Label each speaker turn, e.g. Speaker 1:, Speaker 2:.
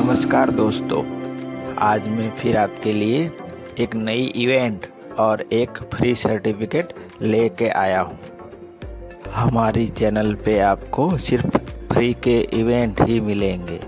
Speaker 1: नमस्कार दोस्तों, आज मैं फिर आपके लिए एक नई इवेंट और एक फ्री सर्टिफिकेट लेके आया हूँ। हमारी चैनल पे आपको सिर्फ फ्री के इवेंट ही मिलेंगे।